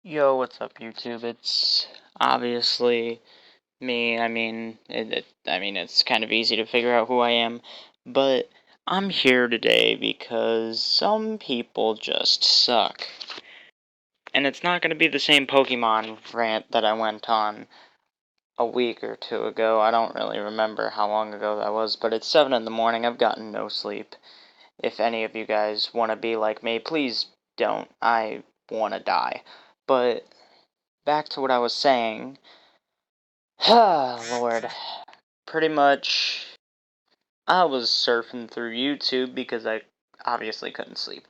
Yo, what's up, YouTube? It's obviously me. It's kind of easy to figure out who I am, but I'm here today because some people just suck. And it's not going to be the same Pokemon rant that I went on a week or two ago. I don't really remember how long ago that was, but it's 7 in the morning. I've gotten no sleep. If any of you guys want to be like me, please don't. I want to die. But back to what I was saying. Lord. Pretty much, I was surfing through YouTube because I obviously couldn't sleep.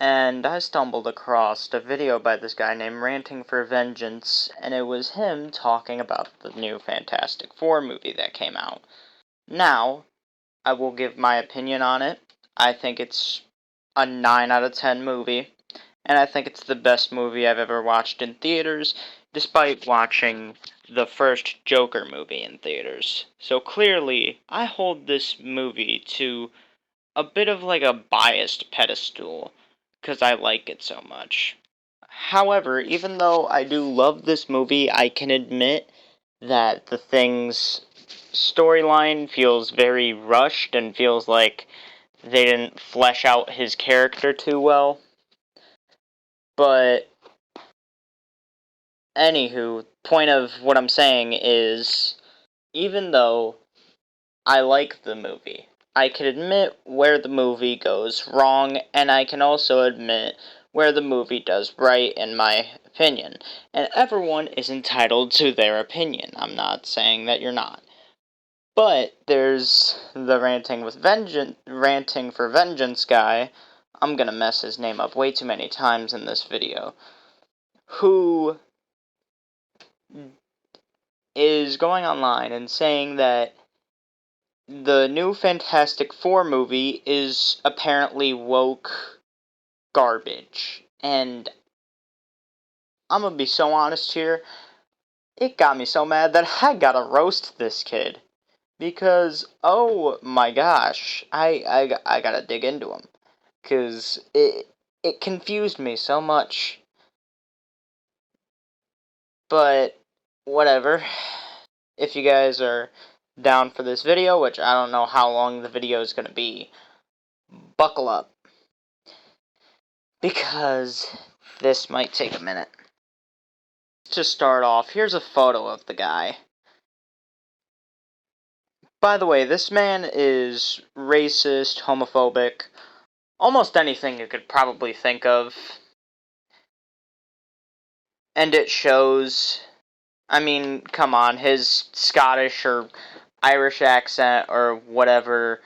And I stumbled across a video by this guy named Ranting for Vengeance, and it was him talking about the new Fantastic Four movie that came out. Now, I will give my opinion on it. I think it's a 9 out of 10 movie, and I think it's the best movie I've ever watched in theaters, despite watching the first Joker movie in theaters. So clearly, I hold this movie to a bit of like a biased pedestal, because I like it so much. However, even though I do love this movie, I can admit that the Thing's storyline feels very rushed and feels like they didn't flesh out his character too well. But anywho, point of what I'm saying is, even though I like the movie, I can admit where the movie goes wrong, and I can also admit where the movie does right, in my opinion. And everyone is entitled to their opinion. I'm not saying that you're not. But there's the ranting for vengeance guy. I'm gonna mess his name up way too many times in this video. Who is going online and saying that the new Fantastic Four movie is apparently woke garbage. And I'm gonna be so honest here, it got me so mad that I gotta roast this kid. Because, oh my gosh, I gotta dig into him. Because it confused me so much. But, whatever. If you guys are down for this video, which I don't know how long the video is going to be, buckle up. Because this might take a minute. To start off, here's a photo of the guy. By the way, this man is racist, homophobic, almost anything you could probably think of. And it shows. I mean, come on, his Scottish or Irish accent or whatever.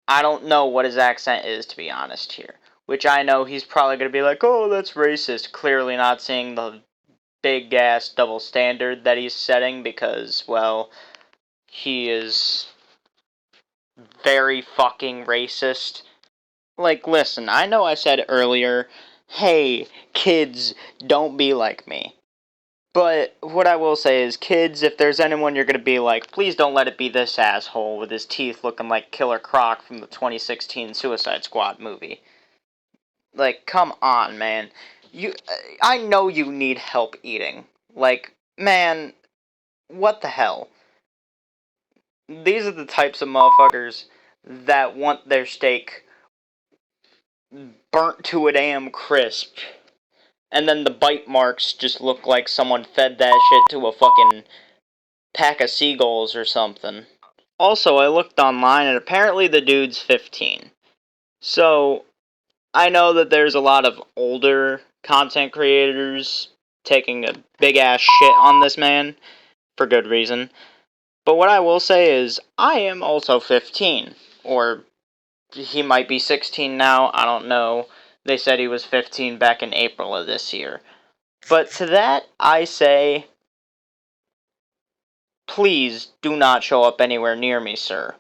I don't know what his accent is, to be honest here. Which I know he's probably going to be like, oh, that's racist. Clearly not seeing the big-ass double standard that he's setting because, well, he is very fucking racist. Like, listen, I know I said earlier, hey, kids, don't be like me. But what I will say is, kids, if there's anyone you're going to be like, please don't let it be this asshole with his teeth looking like Killer Croc from the 2016 Suicide Squad movie. Like, come on, man. I know you need help eating. Like, man, what the hell? These are the types of motherfuckers that want their steak burnt to a damn crisp. And then the bite marks just look like someone fed that shit to a fucking pack of seagulls or something. Also, I looked online and apparently the dude's 15. So, I know that there's a lot of older content creators taking a big ass shit on this man, for good reason. But what I will say is, I am also 15. Or, he might be 16 now, I don't know. They said he was 15 back in April of this year. But to that, I say, please do not show up anywhere near me, sir.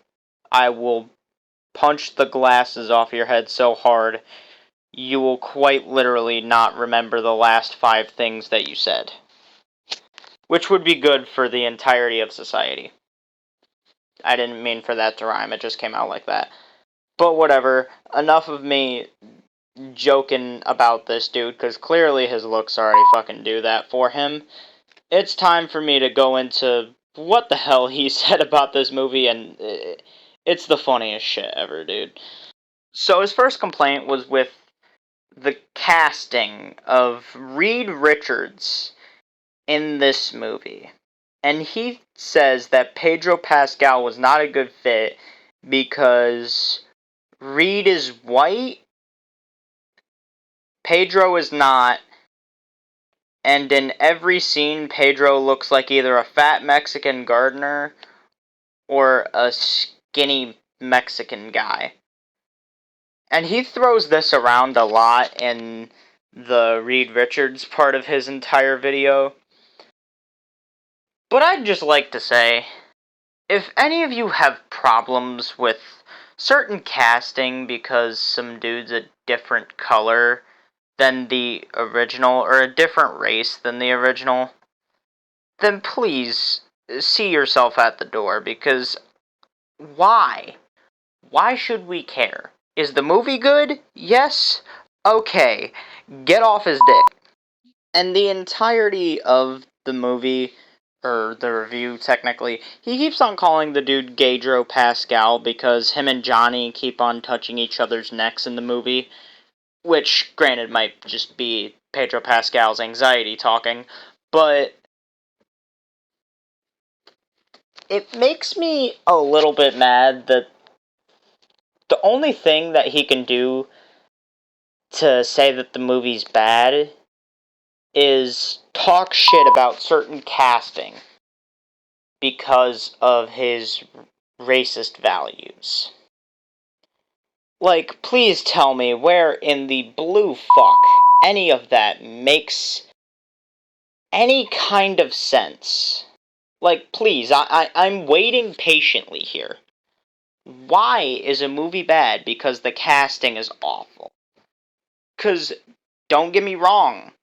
I will punch the glasses off your head so hard, you will quite literally not remember the last 5 things that you said. Which would be good for the entirety of society. I didn't mean for that to rhyme, it just came out like that. But whatever, enough of me joking about this dude, because clearly his looks already fucking do that for him. It's time for me to go into what the hell he said about this movie, and it's the funniest shit ever, dude. So his first complaint was with the casting of Reed Richards in this movie. And he says that Pedro Pascal was not a good fit because Reed is white, Pedro is not, and in every scene, Pedro looks like either a fat Mexican gardener or a skinny Mexican guy. And he throws this around a lot in the Reed Richards part of his entire video. But I'd just like to say, if any of you have problems with certain casting because some dude's a different color than the original, or a different race than the original, then please see yourself at the door, because why? Why should we care? Is the movie good? Yes? Okay. Get off his dick. And the entirety of the movie, or the review technically, he keeps on calling the dude Pedro Pascal because him and Johnny keep on touching each other's necks in the movie, which, granted, might just be Pedro Pascal's anxiety talking, but it makes me a little bit mad that the only thing that he can do to say that the movie's bad is talk shit about certain casting because of his racist values. Like, please tell me where in the blue fuck any of that makes any kind of sense. Like, please, I'm waiting patiently here. Why is a movie bad because the casting is awful? Because, don't get me wrong,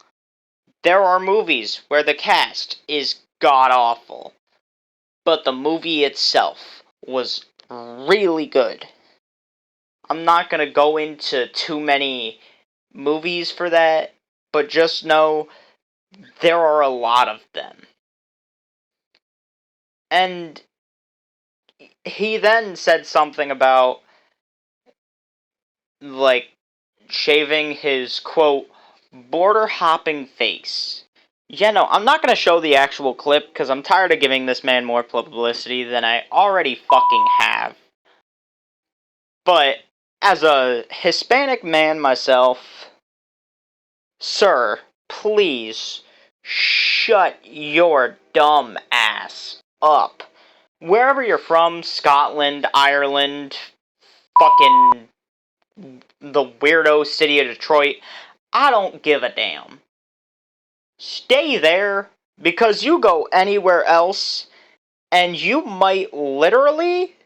there are movies where the cast is god-awful, but the movie itself was really good. I'm not gonna go into too many movies for that, but just know there are a lot of them. And he then said something about, like, shaving his, quote, border-hopping face. Yeah, no, I'm not gonna show the actual clip, because I'm tired of giving this man more publicity than I already fucking have. But, as a Hispanic man myself, sir, please, shut your dumb ass up. Wherever you're from, Scotland, Ireland, fucking the weirdo city of Detroit, I don't give a damn. Stay there, because you go anywhere else, and you might literally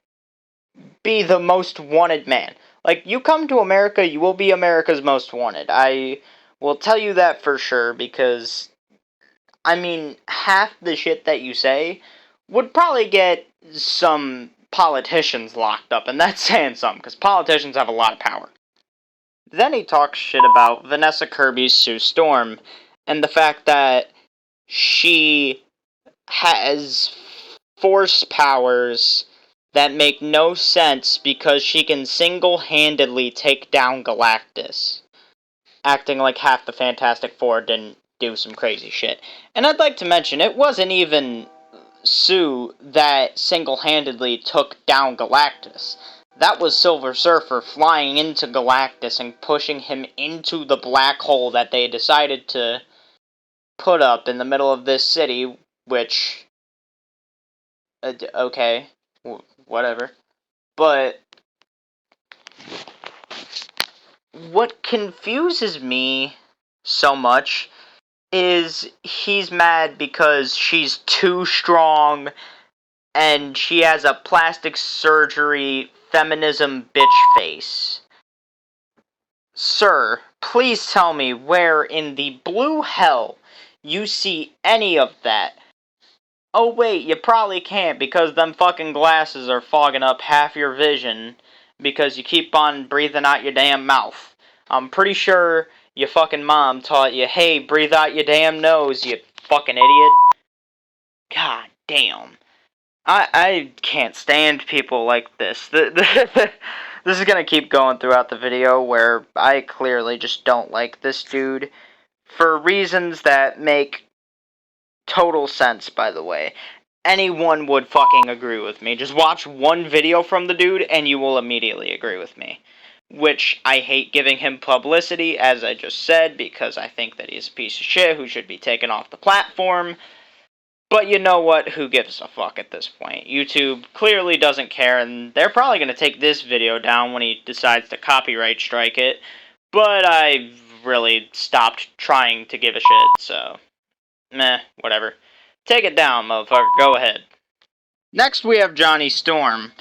be the most wanted man. Like, you come to America, you will be America's most wanted. I will tell you that for sure, because, I mean, half the shit that you say would probably get some politicians locked up, and that's saying something, because politicians have a lot of power. Then he talks shit about Vanessa Kirby's Sue Storm, and the fact that she has force powers that make no sense because she can single-handedly take down Galactus, acting like half the Fantastic Four didn't do some crazy shit. And I'd like to mention, it wasn't even Sue that single-handedly took down Galactus. That was Silver Surfer flying into Galactus and pushing him into the black hole that they decided to put up in the middle of this city, which, okay, whatever. But what confuses me so much is he's mad because she's too strong and she has a plastic surgery feminism bitch face. Sir, please tell me where in the blue hell you see any of that. Oh wait, you probably can't because them fucking glasses are fogging up half your vision because you keep on breathing out your damn mouth. I'm pretty sure your fucking mom taught you, hey, breathe out your damn nose, you fucking idiot. God damn. I can't stand people like this. This is gonna keep going throughout the video, where I clearly just don't like this dude for reasons that make total sense, by the way. Anyone would fucking agree with me. Just watch one video from the dude and you will immediately agree with me. Which, I hate giving him publicity, as I just said, because I think that he's a piece of shit who should be taken off the platform. But you know what? Who gives a fuck at this point? YouTube clearly doesn't care, and they're probably going to take this video down when he decides to copyright strike it. But I really stopped trying to give a shit, so meh, whatever. Take it down, motherfucker. Go ahead. Next, we have Johnny Storm,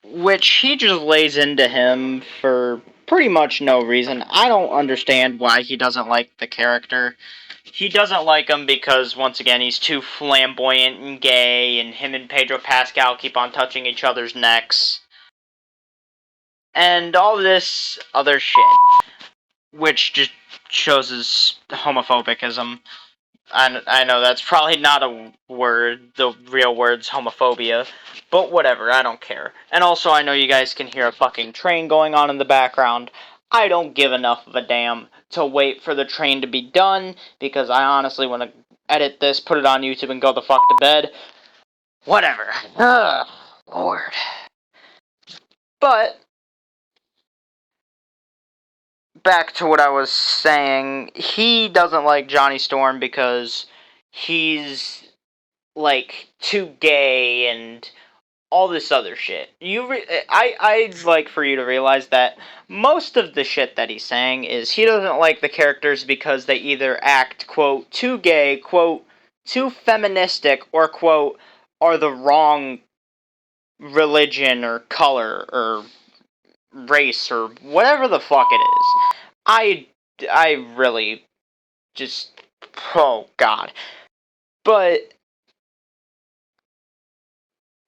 which he just lays into him for pretty much no reason. I don't understand why he doesn't like the character. He doesn't like him because, once again, he's too flamboyant and gay, and him and Pedro Pascal keep on touching each other's necks. And all this other shit, which just shows his homophobicism. I know that's probably not a word, the real word's homophobia, but whatever, I don't care. And also, I know you guys can hear a fucking train going on in the background. I don't give enough of a damn to wait for the train to be done, because I honestly want to edit this, put it on YouTube, and go the fuck to bed. Whatever. Ugh, Lord. But back to what I was saying, he doesn't like Johnny Storm because he's, like, too gay and all this other shit. I'd like for you to realize that most of the shit that he's saying is he doesn't like the characters because they either act, quote, too gay, quote, too feministic, or, quote, are the wrong religion or color or race or whatever the fuck it is. I really just, oh god. But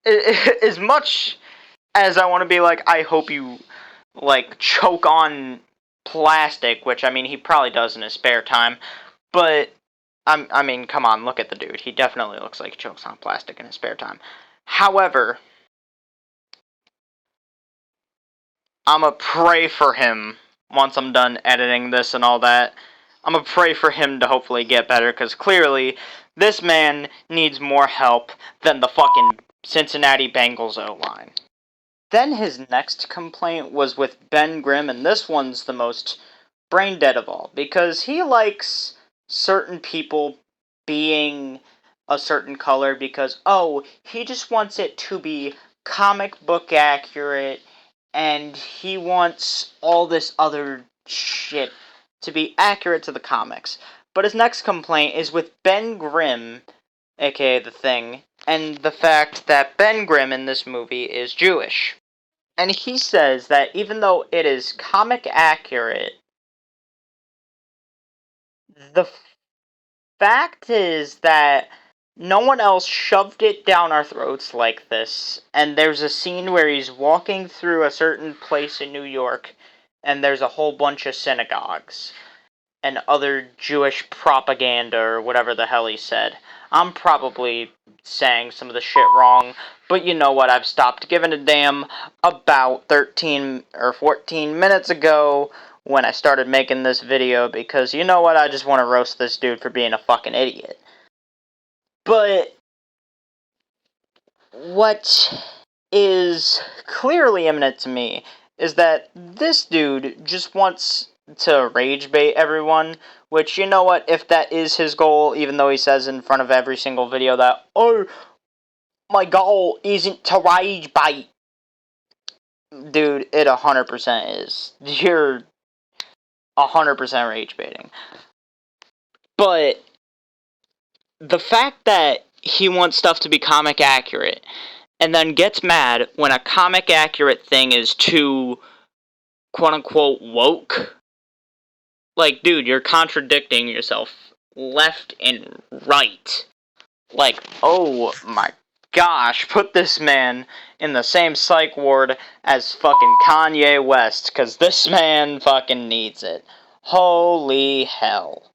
as much as I want to be like, I hope you, like, choke on plastic, which, I mean, he probably does in his spare time, but, I mean, come on, look at the dude. He definitely looks like he chokes on plastic in his spare time. However, I'ma pray for him once I'm done editing this and all that. I'ma pray for him to hopefully get better, because clearly, this man needs more help than the fucking Cincinnati Bengals O-line. Then his next complaint was with Ben Grimm, and this one's the most brain dead of all, because he likes certain people being a certain color because, oh, he just wants it to be comic book accurate, and he wants all this other shit to be accurate to the comics. But his next complaint is with Ben Grimm, aka The Thing, and the fact that Ben Grimm in this movie is Jewish. And he says that even though it is comic accurate, the fact is that no one else shoved it down our throats like this. And there's a scene where he's walking through a certain place in New York, and there's a whole bunch of synagogues and other Jewish propaganda, or whatever the hell he said. I'm probably saying some of the shit wrong, but you know what, I've stopped giving a damn about 13 or 14 minutes ago when I started making this video, because you know what, I just want to roast this dude for being a fucking idiot. But what is clearly imminent to me is that this dude just wants to rage bait everyone, which, you know what, if that is his goal, even though he says in front of every single video that, oh, my goal isn't to rage bait. Dude, it 100% is. You're 100% rage baiting. But the fact that he wants stuff to be comic accurate, and then gets mad when a comic accurate thing is too, quote unquote, woke. Like, dude, you're contradicting yourself left and right. Like, oh my gosh, put this man in the same psych ward as fucking Kanye West, because this man fucking needs it. Holy hell.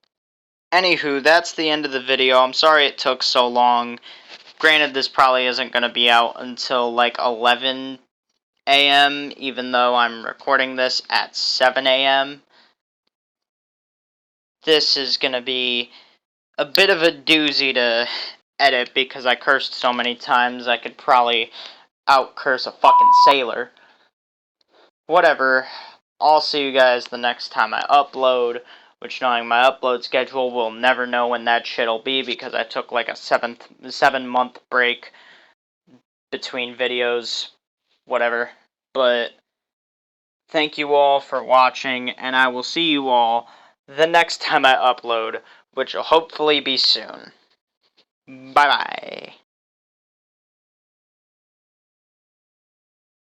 Anywho, that's the end of the video. I'm sorry it took so long. Granted, this probably isn't going to be out until like 11 a.m., even though I'm recording this at 7 a.m. This is going to be a bit of a doozy to edit because I cursed so many times I could probably out-curse a fucking sailor. Whatever. I'll see you guys the next time I upload, which, knowing my upload schedule, we'll never know when that shit'll be because I took like a 7-month break between videos, whatever. But thank you all for watching, and I will see you all the next time I upload, which will hopefully be soon. Bye-bye.